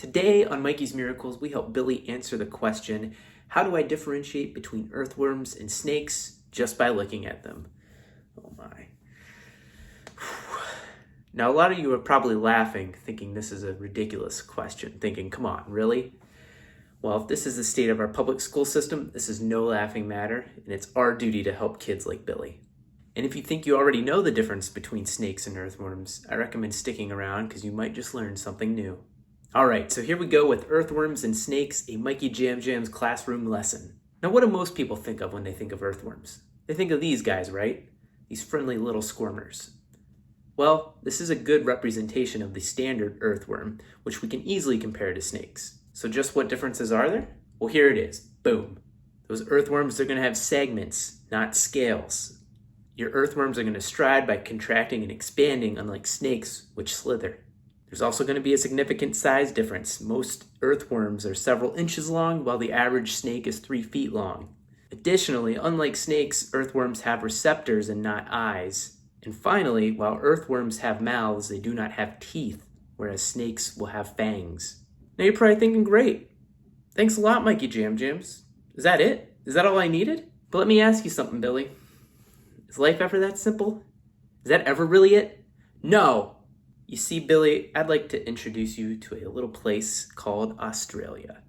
Today on Mikey's Miracles, we help Billy answer the question, how do I differentiate between earthworms and snakes just by looking at them? Oh my. Now, a lot of you are probably laughing, thinking this is a ridiculous question, thinking, come on, really? Well, if this is the state of our public school system, this is no laughing matter, and it's our duty to help kids like Billy. And if you think you already know the difference between snakes and earthworms, I recommend sticking around because you might just learn something new. All right, so here we go with Earthworms and Snakes, a Mikey Jam Jam's classroom lesson. Now, what do most people think of when they think of earthworms? They think of these guys, right? These friendly little squirmers. Well, this is a good representation of the standard earthworm, which we can easily compare to snakes. So just what differences are there? Well, here it is. Boom. Those earthworms, they're going to have segments, not scales. Your earthworms are going to stride by contracting and expanding, unlike snakes, which slither. There's also going to be a significant size difference. Most earthworms are several inches long, while the average snake is 3 feet long. Additionally, unlike snakes, earthworms have receptors and not eyes. And finally, while earthworms have mouths, they do not have teeth, whereas snakes will have fangs. Now you're probably thinking, great. Thanks a lot, Mikey Jam Jams. Is that it? Is that all I needed? But let me ask you something, Billy. Is life ever that simple? Is that ever really it? No! You see, Billy, I'd like to introduce you to a little place called Australia.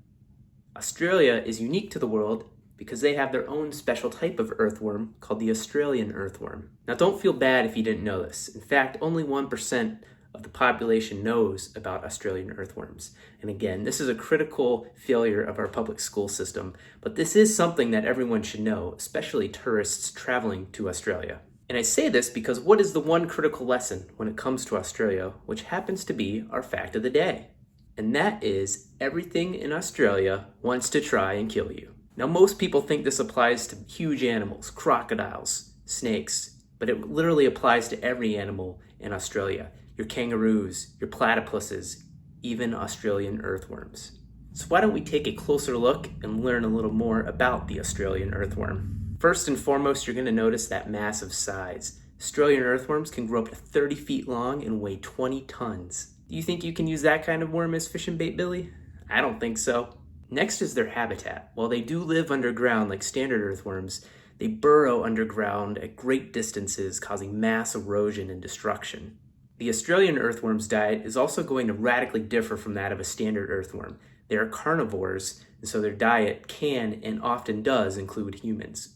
Australia is unique to the world because they have their own special type of earthworm called the Australian earthworm. Now, don't feel bad if you didn't know this. In fact, only 1% of the population knows about Australian earthworms. And again, this is a critical failure of our public school system, but this is something that everyone should know, especially tourists traveling to Australia. And I say this because what is the one critical lesson when it comes to Australia, which happens to be our fact of the day? And that is everything in Australia wants to try and kill you. Now, most people think this applies to huge animals, crocodiles, snakes, but it literally applies to every animal in Australia. Your kangaroos, your platypuses, even Australian earthworms. So why don't we take a closer look and learn a little more about the Australian earthworm? First and foremost, you're going to notice that massive size. Australian earthworms can grow up to 30 feet long and weigh 20 tons. Do you think you can use that kind of worm as fishing bait, Billy? I don't think so. Next is their habitat. While they do live underground like standard earthworms, they burrow underground at great distances, causing mass erosion and destruction. The Australian earthworm's diet is also going to radically differ from that of a standard earthworm. They are carnivores, and so their diet can and often does include humans.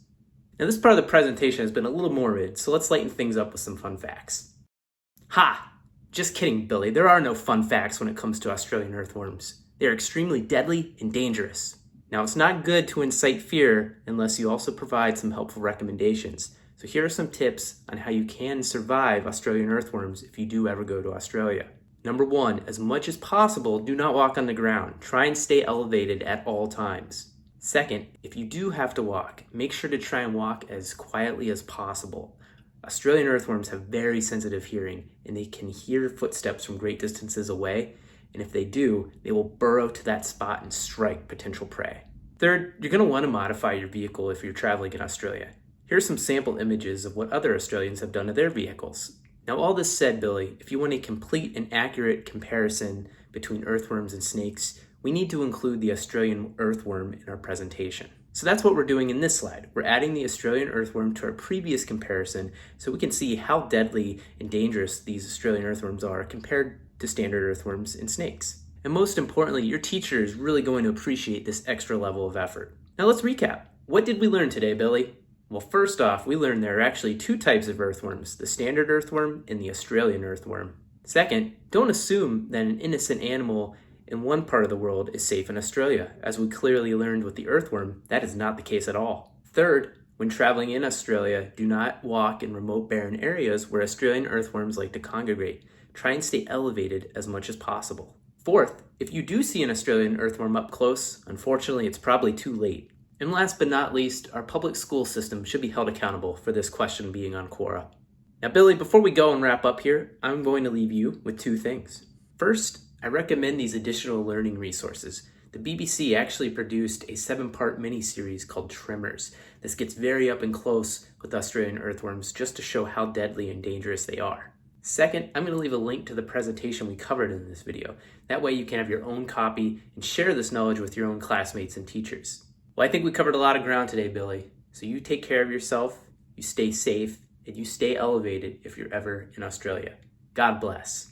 Now, this part of the presentation has been a little morbid, so let's lighten things up with some fun facts. Ha! Just kidding, Billy. There are no fun facts when it comes to Australian earthworms. They are extremely deadly and dangerous. Now, it's not good to incite fear unless you also provide some helpful recommendations. So here are some tips on how you can survive Australian earthworms if you do ever go to Australia. Number 1, as much as possible, do not walk on the ground. Try and stay elevated at all times. Second, if you do have to walk, make sure to try and walk as quietly as possible. Australian earthworms have very sensitive hearing, and they can hear footsteps from great distances away, and if they do, they will burrow to that spot and strike potential prey. Third, you're going to want to modify your vehicle if you're traveling in Australia. Here are some sample images of what other Australians have done to their vehicles. Now, all this said, Billy, if you want a complete and accurate comparison between earthworms and snakes, we need to include the Australian earthworm in our presentation. So that's what we're doing in this slide. We're adding the Australian earthworm to our previous comparison so we can see how deadly and dangerous these Australian earthworms are compared to standard earthworms and snakes. And most importantly, your teacher is really going to appreciate this extra level of effort. Now let's recap. What did we learn today, Billy? Well, first off, we learned there are actually 2 types of earthworms, the standard earthworm and the Australian earthworm. Second, don't assume that an innocent animal in one part of the world is safe in Australia. As we clearly learned with the earthworm, that is not the case at all. Third, when traveling in Australia, do not walk in remote barren areas where Australian earthworms like to congregate. Try and stay elevated as much as possible. Fourth, if you do see an Australian earthworm up close, unfortunately it's probably too late. And last but not least, our public school system should be held accountable for this question being on Quora. Now, Billy, before we go and wrap up here, I'm going to leave you with 2 things. First, I recommend these additional learning resources. The BBC actually produced a 7-part mini-series called Tremors. This gets very up and close with Australian earthworms just to show how deadly and dangerous they are. Second, I'm going to leave a link to the presentation we covered in this video. That way you can have your own copy and share this knowledge with your own classmates and teachers. Well, I think we covered a lot of ground today, Billy. So you take care of yourself, you stay safe, and you stay elevated if you're ever in Australia. God bless.